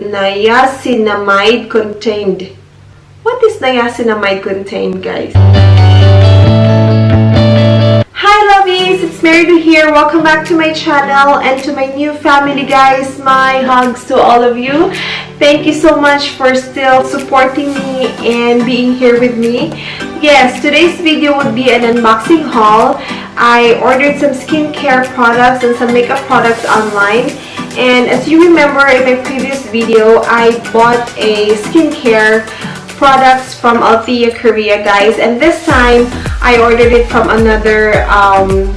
niacinamide contained. What is niacinamide contained, guys? Hi lovies, it's Marilu here. Welcome back to my channel and to my new family, guys. My hugs to all of you. Thank you so much for still supporting me and being here with me. Yes, today's video would be an unboxing haul. I ordered some skincare products and some makeup products online. And as you remember in my previous video, I bought a skincare products from Althea, Korea, guys, and this time I ordered it from another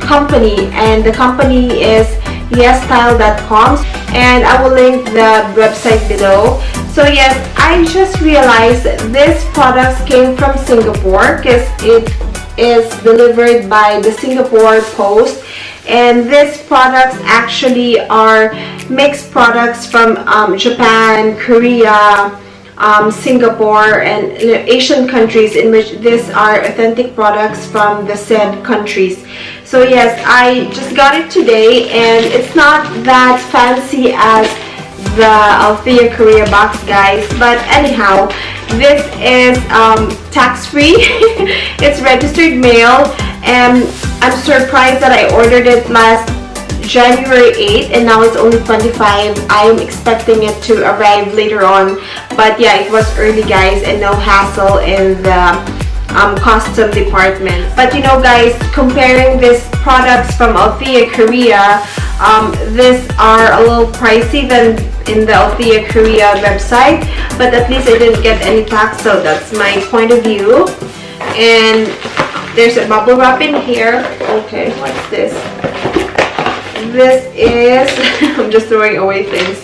company, and the company is Yesstyle.com, and I will link the website below. So yes, I just realized this products came from Singapore because it is delivered by the Singapore Post, and these products actually are mixed products from Japan, Korea, Singapore, and Asian countries, in which these are authentic products from the said countries. So yes, I just got it today, and it's not that fancy as the Althea Korea box, guys, but anyhow, this is tax-free. It's registered mail, and I'm surprised that I ordered it last January 8th and now it's only 25. I'm expecting it to arrive later on, but yeah, it was early, guys, and no hassle in the custom department. But you know, guys, comparing these products from Althea Korea, these are a little pricey than in the Althea Korea website, but at least I didn't get any tax, so that's my point of view. And there's a bubble wrap in here. Okay, what's this? This is I'm just throwing away things.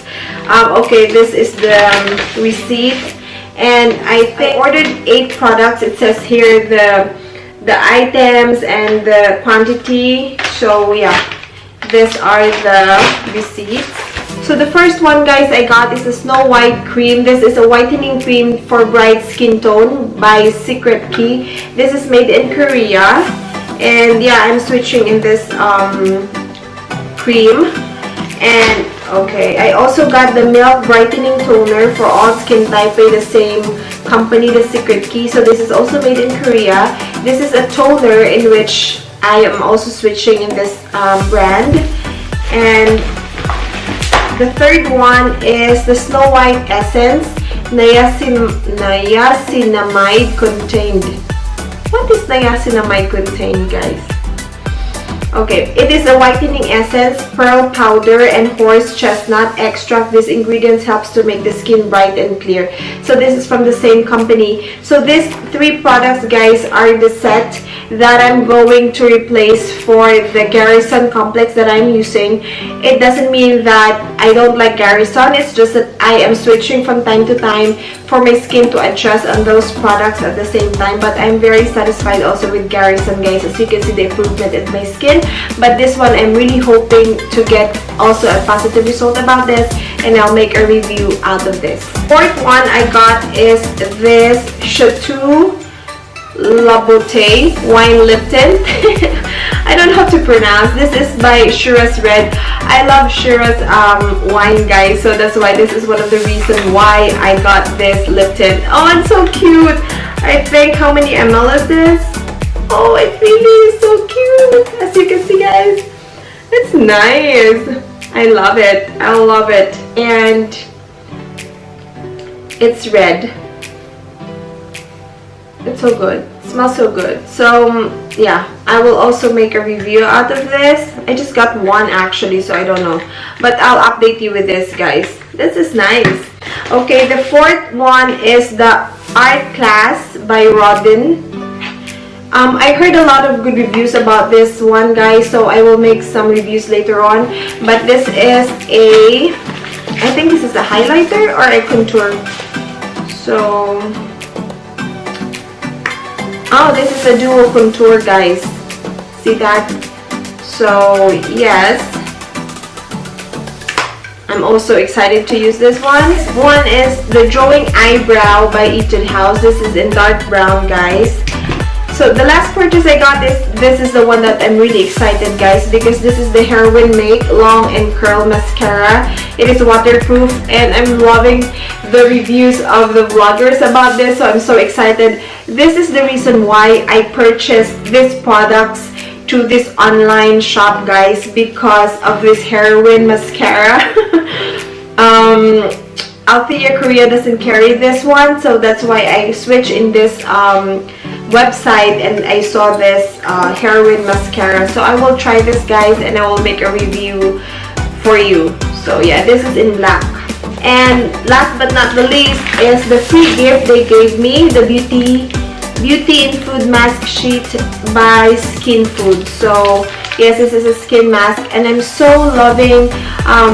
Okay, this is the receipt, and I ordered 8 products. It says here the items and the quantity. So yeah, these are the receipts. So the first one, guys, I got is a Snow White cream. This is a whitening cream for bright skin tone by Secret Key. This is made in Korea, and yeah, I'm switching in this cream. And okay, I also got the Milk Brightening Toner for all skin type by the same company, the Secret Key. So this is also made in Korea. This is a toner in which I am also switching in this brand. And the third one is the Snow White Essence niacinamide contained. What is niacinamide contained, guys? Okay, it is a whitening essence, pearl powder, and horse chestnut extract. These ingredients helps to make the skin bright and clear. So this is from the same company. So these 3 products, guys, are the set that I'm going to replace for the Garrison complex that I'm using. It doesn't mean that I don't like Garrison. It's just that I am switching from time to time for my skin to adjust on those products at the same time. But I'm very satisfied also with Garrison, guys, as you can see the improvement in my skin. But this one, I'm really hoping to get also a positive result about this, and I'll make a review out of this. Fourth one I got is this Chateau Labote Wine Lipton. I don't know how to pronounce. This is by Shiraz Red. I love Shiraz wine, guys, so that's why this is one of the reasons why I got this Lipton. Oh, it's so cute. I think, how many ml is this? Oh, it really is so cute. As you can see, guys, it's nice. I love it. I love it. And it's red. It's so good. It smells so good. So yeah, I will also make a review out of this. I just got one actually, so I don't know, but I'll update you with this, guys. This is nice. Okay, the fourth one is the Art Class by Rodin. I heard a lot of good reviews about this one, guys, so I will make some reviews later on. But this is a, I think this is a highlighter or a contour. So, oh, this is a dual contour, guys. See that? So, yes. I'm also excited to use this one. This one is the Drawing Eyebrow by Etude House. This is in dark brown, guys. So the last purchase I got is, this is the one that I'm really excited, guys, because this is the Heroin Make Long and Curl Mascara. It is waterproof, and I'm loving the reviews of the vloggers about this, so I'm so excited. This is the reason why I purchased these products to this online shop, guys, because of this Heroin Mascara. Althea Korea doesn't carry this one, so that's why I switched in this website, and I saw this Heroin Mascara. So I will try this, guys, and I will make a review for you. So yeah, this is in black. And last but not the least is the free gift they gave me, the Beauty in Food Mask Sheet by Skin Food. So yes, this is a skin mask, and I'm so loving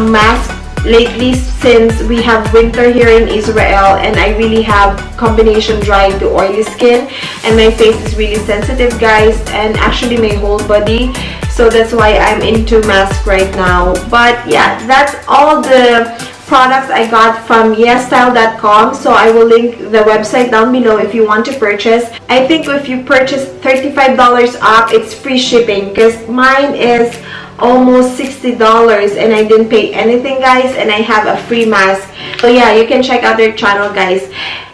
masks lately since we have winter here in Israel, and I really have combination dry to oily skin, and my face is really sensitive, guys, and actually my whole body. So that's why I'm into mask right now. But yeah, that's all the products I got from Yesstyle.com. So I will link the website down below if you want to purchase. I think if you purchase $35 up, it's free shipping, because mine is almost $60 and I didn't pay anything, guys, and I have a free mask. So yeah, you can check out their channel, guys.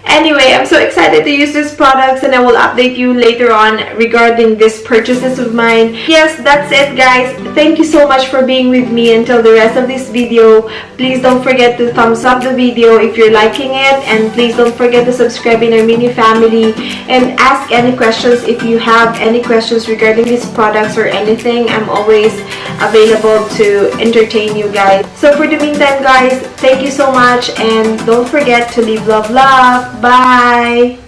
Anyway, I'm so excited to use these products, and I will update you later on regarding these purchases of mine. Yes, that's it, guys. Thank you so much for being with me until the rest of this video. Please don't forget to thumbs up the video if you're liking it, and please don't forget to subscribe in our mini family, and ask any questions if you have any questions regarding these products or anything. I'm always available to entertain you guys. So for the meantime, guys, thank you so much, and don't forget to live, love, love. Bye!